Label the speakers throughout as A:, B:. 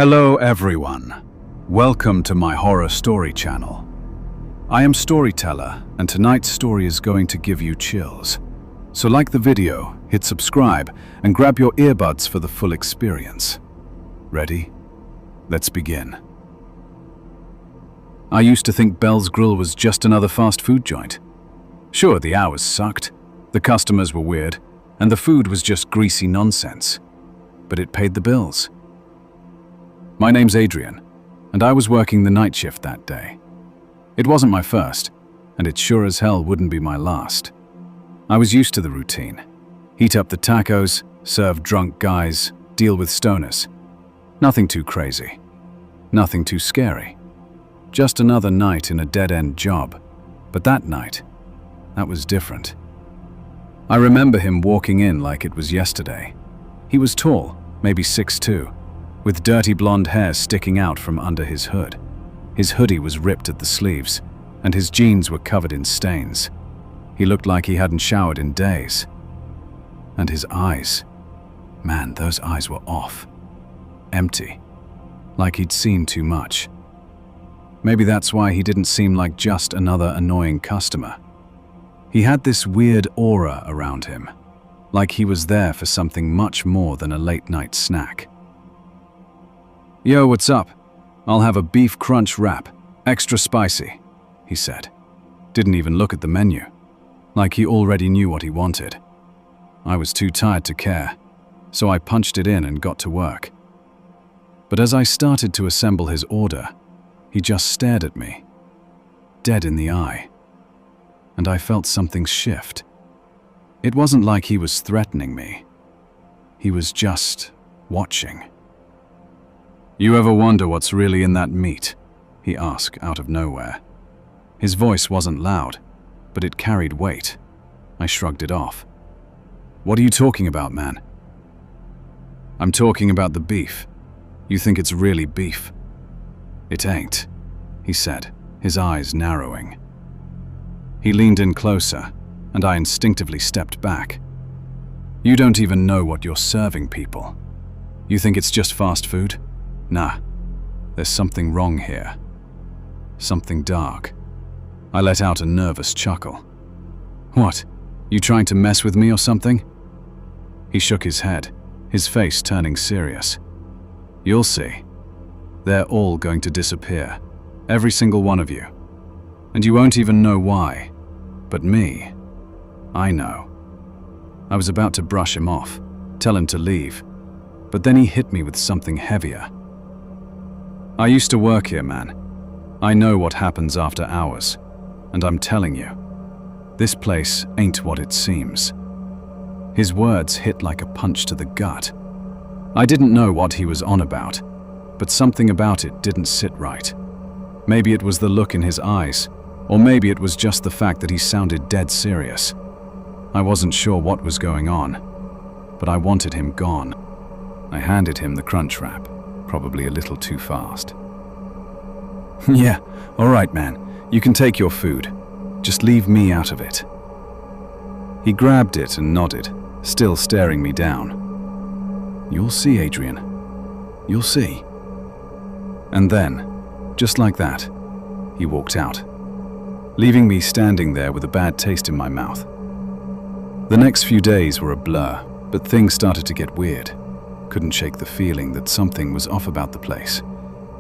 A: Hello everyone. Welcome to my horror story channel. I am Storyteller, and tonight's story is going to give you chills. So like the video, hit subscribe, and grab your earbuds for the full experience. Ready? Let's begin. I used to think Bell's Grill was just another fast food joint. Sure, the hours sucked, the customers were weird, and the food was just greasy nonsense. But it paid the bills. My name's Adrian, and I was working the night shift that day. It wasn't my first, and it sure as hell wouldn't be my last. I was used to the routine. Heat up the tacos, serve drunk guys, deal with stoners. Nothing too crazy. Nothing too scary. Just another night in a dead-end job. But that night, that was different. I remember him walking in like it was yesterday. He was tall, maybe 6'2", with dirty blonde hair sticking out from under his hood. His hoodie was ripped at the sleeves, and his jeans were covered in stains. He looked like he hadn't showered in days. And his eyes, man, those eyes were off. Empty. Like he'd seen too much. Maybe that's why he didn't seem like just another annoying customer. He had this weird aura around him, like he was there for something much more than a late-night snack. "Yo, what's up? I'll have a beef crunch wrap, extra spicy," he said. Didn't even look at the menu, like he already knew what he wanted. I was too tired to care, so I punched it in and got to work. But as I started to assemble his order, he just stared at me, dead in the eye. And I felt something shift. It wasn't like he was threatening me. He was just watching. "You ever wonder what's really in that meat?" he asked out of nowhere. His voice wasn't loud, but it carried weight. I shrugged it off. "What are you talking about, man?" "I'm talking about the beef. You think it's really beef?" "It ain't," he said, his eyes narrowing. He leaned in closer, and I instinctively stepped back. "You don't even know what you're serving people. You think it's just fast food? Nah, there's something wrong here. Something dark." I let out a nervous chuckle. "What? You trying to mess with me or something?" He shook his head, his face turning serious. "You'll see. They're all going to disappear. Every single one of you. And you won't even know why. But me, I know." I was about to brush him off, tell him to leave, but then he hit me with something heavier. "I used to work here, man. I know what happens after hours, and I'm telling you, this place ain't what it seems." His words hit like a punch to the gut. I didn't know what he was on about, but something about it didn't sit right. Maybe it was the look in his eyes, or maybe it was just the fact that he sounded dead serious. I wasn't sure what was going on, but I wanted him gone. I handed him the crunch wrap, probably a little too fast. "Yeah, all right, man. You can take your food. Just leave me out of it." He grabbed it and nodded, still staring me down. "You'll see, Adrian. You'll see." And then, just like that, he walked out, leaving me standing there with a bad taste in my mouth. The next few days were a blur, but things started to get weird. Couldn't shake the feeling that something was off about the place.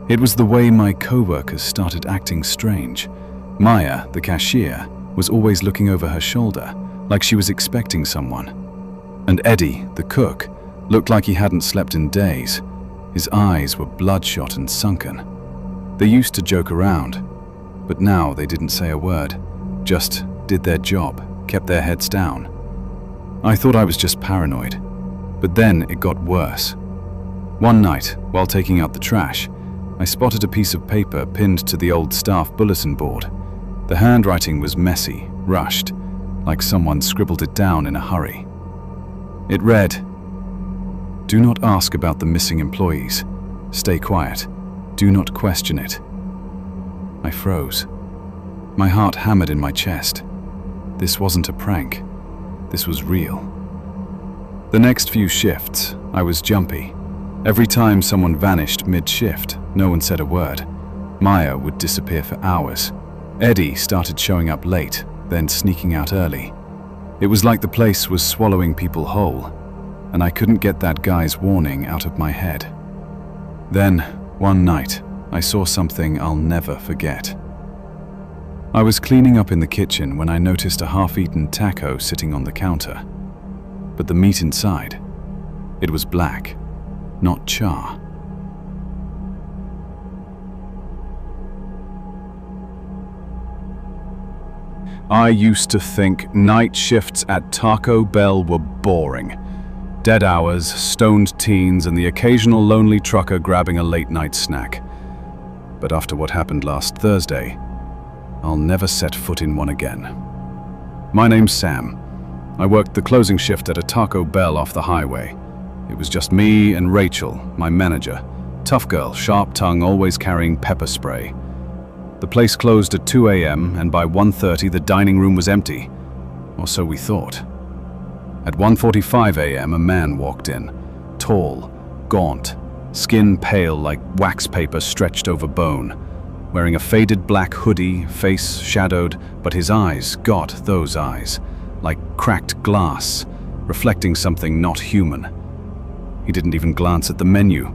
A: It was the way my co-workers started acting strange. Maya, the cashier, was always looking over her shoulder, like she was expecting someone. And Eddie, the cook, looked like he hadn't slept in days. His eyes were bloodshot and sunken. They used to joke around, but now they didn't say a word, just did their job, kept their heads down. I thought I was just paranoid, but then it got worse. One night, while taking out the trash, I spotted a piece of paper pinned to the old staff bulletin board. The handwriting was messy, rushed, like someone scribbled it down in a hurry. It read, "Do not ask about the missing employees. Stay quiet. Do not question it." I froze. My heart hammered in my chest. This wasn't a prank. This was real. The next few shifts, I was jumpy. Every time someone vanished mid-shift, no one said a word. Maya would disappear for hours. Eddie started showing up late, then sneaking out early. It was like the place was swallowing people whole, and I couldn't get that guy's warning out of my head. Then, one night, I saw something I'll never forget. I was cleaning up in the kitchen when I noticed a half-eaten taco sitting on the counter. But the meat inside, it was black, not char. I used to think night shifts at Taco Bell were boring. Dead hours, stoned teens, and the occasional lonely trucker grabbing a late-night snack. But after what happened last Thursday, I'll never set foot in one again. My name's Sam. I worked the closing shift at a Taco Bell off the highway. It was just me and Rachel, my manager. Tough girl, sharp tongue, always carrying pepper spray. The place closed at 2 a.m. and by 1:30 the dining room was empty. Or so we thought. At 1:45 a.m. a man walked in. Tall, gaunt, skin pale like wax paper stretched over bone. Wearing a faded black hoodie, face shadowed, but his eyes, God, those eyes, like cracked glass, reflecting something not human. He didn't even glance at the menu.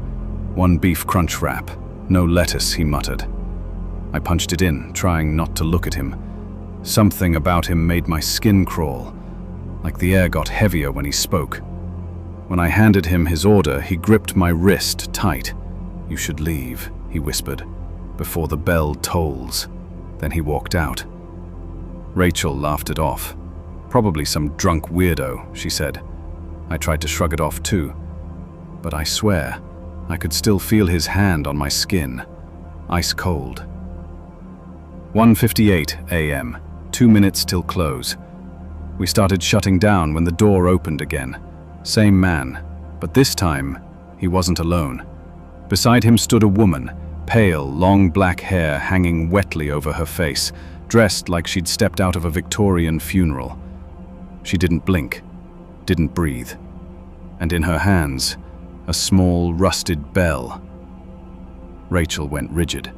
A: One beef crunch wrap, no lettuce, he muttered. I punched it in, trying not to look at him. Something about him made my skin crawl, like the air got heavier when he spoke. When I handed him his order, he gripped my wrist tight. "You should leave," he whispered, "before the bell tolls." Then he walked out. Rachel laughed it off. "Probably some drunk weirdo," she said. I tried to shrug it off too, but I swear, I could still feel his hand on my skin, ice cold. 1:58 a.m., 2 minutes till close. We started shutting down when the door opened again. Same man, but this time, he wasn't alone. Beside him stood a woman, pale, long black hair hanging wetly over her face, dressed like she'd stepped out of a Victorian funeral. She didn't blink, didn't breathe, and in her hands, a small, rusted bell. Rachel went rigid.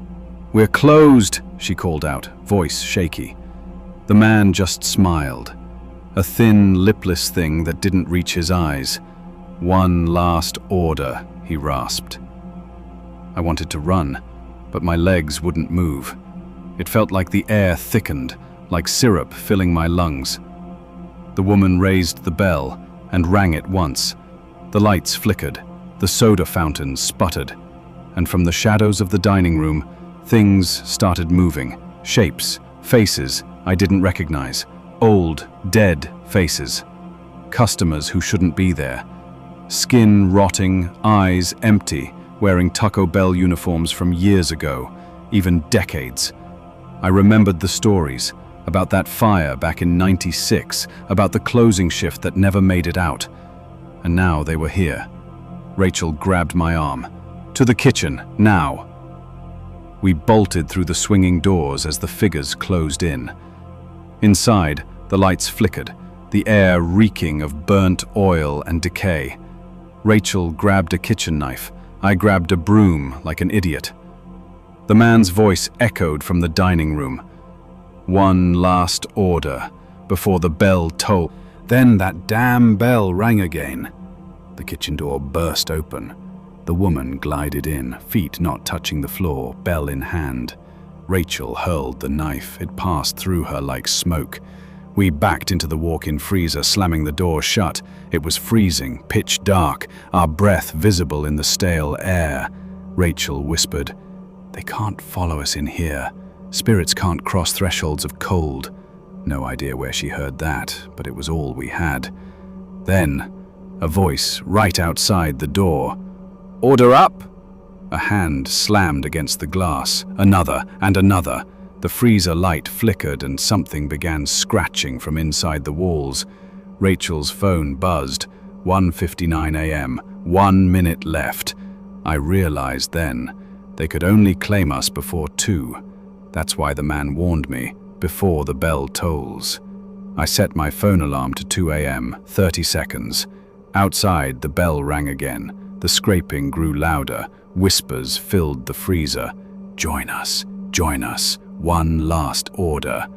A: "We're closed," she called out, voice shaky. The man just smiled, a thin, lipless thing that didn't reach his eyes. "One last order," he rasped. I wanted to run, but my legs wouldn't move. It felt like the air thickened, like syrup filling my lungs. The woman raised the bell and rang it once. The lights flickered, the soda fountain sputtered, and from the shadows of the dining room, things started moving. Shapes, faces I didn't recognize. Old, dead faces. Customers who shouldn't be there. Skin rotting, eyes empty, wearing Taco Bell uniforms from years ago, even decades. I remembered the stories about that fire back in '96, about the closing shift that never made it out. And now they were here. Rachel grabbed my arm. "To the kitchen, now." We bolted through the swinging doors as the figures closed in. Inside, the lights flickered, the air reeking of burnt oil and decay. Rachel grabbed a kitchen knife. I grabbed a broom like an idiot. The man's voice echoed from the dining room. "One last order, before the bell tolled." Then that damn bell rang again. The kitchen door burst open. The woman glided in, feet not touching the floor, bell in hand. Rachel hurled the knife. It passed through her like smoke. We backed into the walk-in freezer, slamming the door shut. It was freezing, pitch dark, our breath visible in the stale air. Rachel whispered, "They can't follow us in here. Spirits can't cross thresholds of cold." No idea where she heard that, but it was all we had. Then, a voice right outside the door. "Order up!" A hand slammed against the glass, another and another. The freezer light flickered and something began scratching from inside the walls. Rachel's phone buzzed. 1:59 a.m., 1 minute left. I realized then, they could only claim us before 2. That's why the man warned me, before the bell tolls. I set my phone alarm to 2 a.m., 30 seconds. Outside, the bell rang again. The scraping grew louder. Whispers filled the freezer. Join us, one last order.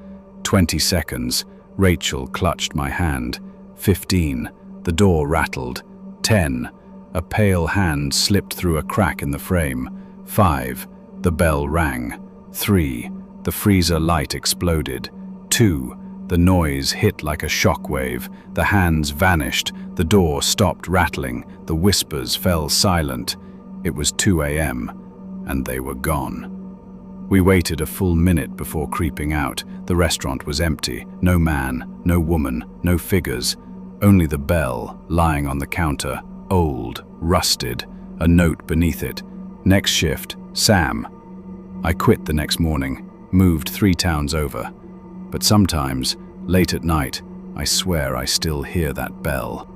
A: 20 seconds. Rachel clutched my hand. 15. The door rattled. 10. A pale hand slipped through a crack in the frame. 5. The bell rang. 3. The freezer light exploded. 2. The noise hit like a shockwave. The hands vanished. The door stopped rattling. The whispers fell silent. It was 2 a.m., and they were gone. We waited a full minute before creeping out. The restaurant was empty. No man, no woman, no figures. Only the bell, lying on the counter, old, rusted, a note beneath it. Next shift, Sam. I quit the next morning, moved 3 towns over. But sometimes, late at night, I swear I still hear that bell.